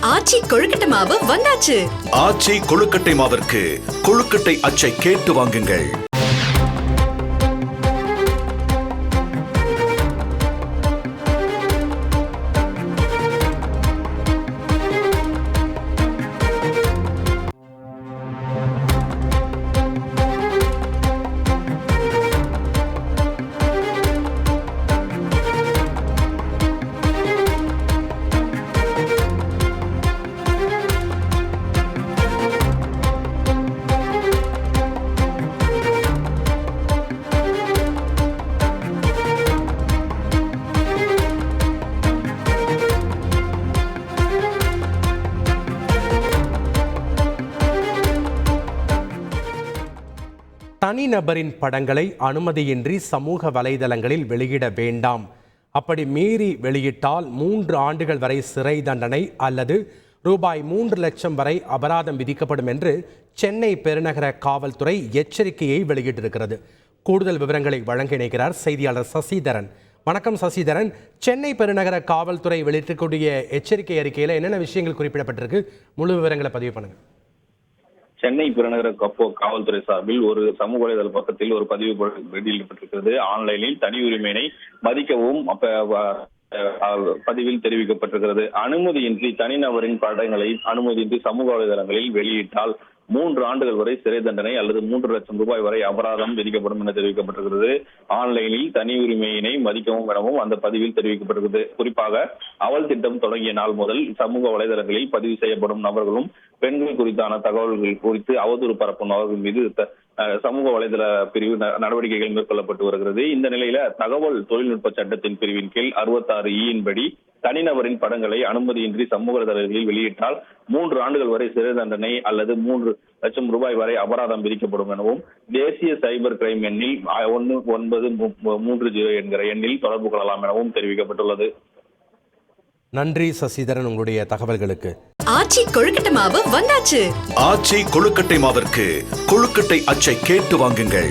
ஆச்சி கொழுக்கட்டை மாவு வந்தாச்சு. ஆச்சி கொழுக்கட்டை மாவிற்கு கொழுக்கட்டை அச்சை கேட்டு வாங்குங்கள். தனிநபரின் படங்களை அனுமதியின்றி சமூக வலைதளங்களில் வெளியிட வேண்டாம். அப்படி மீறி வெளியிட்டால் 3 ஆண்டுகள் வரை சிறை தண்டனை அல்லது ரூபாய் 3 லட்சம் வரை அபராதம் விதிக்கப்படும் என்று சென்னை பெருநகர காவல்துறை எச்சரிக்கையை வெளியிட்டிருக்கிறது. கூடுதல் விவரங்களை வழங்க இணைக்கிறார் செய்தியாளர் சசிதரன். வணக்கம் சசிதரன். சென்னை பெருநகர காவல்துறை வெளியிட்டிருக்கக்கூடிய எச்சரிக்கை அறிக்கையில் என்னென்ன விஷயங்கள் குறிப்பிடப்பட்டிருக்கு? முழு விவரங்களை பதிவு பண்ணுங்க. சென்னை பெருநகர காவல்துறை சார்பில் ஒரு சமூக வலைதள பக்கத்தில் ஒரு பதிவு வெளியிடப்பட்டிருக்கிறது. ஆன்லைனில் தனி உரிமையினை மதிக்கவும் பதிவில் தெரிவிக்கப்பட்டிருக்கிறது. அனுமதியின்றி தனிநபரின் படங்களை அனுமதியின்றி சமூக வலைதளங்களில் வெளியிட்டால் 3 ஆண்டுகள் வரை சிறை தண்டனை அல்லது 3 லட்சம் ரூபாய் வரை அபராதம் விதிக்கப்படும் என தெரிவிக்கப்பட்டிருக்கிறது. ஆன்லைனில் தனி உரிமையினை மதிக்கவும் எனவும் அந்த பதிவில் தெரிவிக்கப்பட்டிருக்கிறது. குறிப்பாக அவல் திட்டம் தொடங்கிய நாள் முதல் சமூக வலைதளங்களில் பதிவு செய்யப்படும் நபர்களும் பெண்கள் குறித்தான தகவல்கள் குறித்து அவதூறு பரப்பும் நபர்கள் மீது சமூக வலைதள பிரிவு நடவடிக்கைகள் மேற்கொள்ளப்பட்டு வருகிறது. இந்த நிலையில தகவல் தொழில்நுட்ப சட்டத்தின் பிரிவின் கீழ் 66E படி தனிநபரின் படங்களை அனுமதியின்றி சமூக வலைதளங்களில் வெளியிட்டால் 3 ஆண்டுகள் வரை சிறை தண்டனை அல்லது 3 லட்சம் ரூபாய் வரை அபராதம் விதிக்கப்படும் எனவும் தேசிய சைபர் கிரைம் எண்ணில் 1930 என்கிற எண்ணில் தொடர்பு கொள்ளலாம் எனவும் தெரிவிக்கப்பட்டுள்ளது. நன்றி சசிதரன், உங்களுடைய தகவல்களுக்கு. ஆச்சி கொழுக்கட்டை மாவு வந்தாச்சு. ஆச்சி கொழுக்கட்டை மாவிற்கு கொழுக்கட்டை அச்சை கேட்டு வாங்குங்கள்.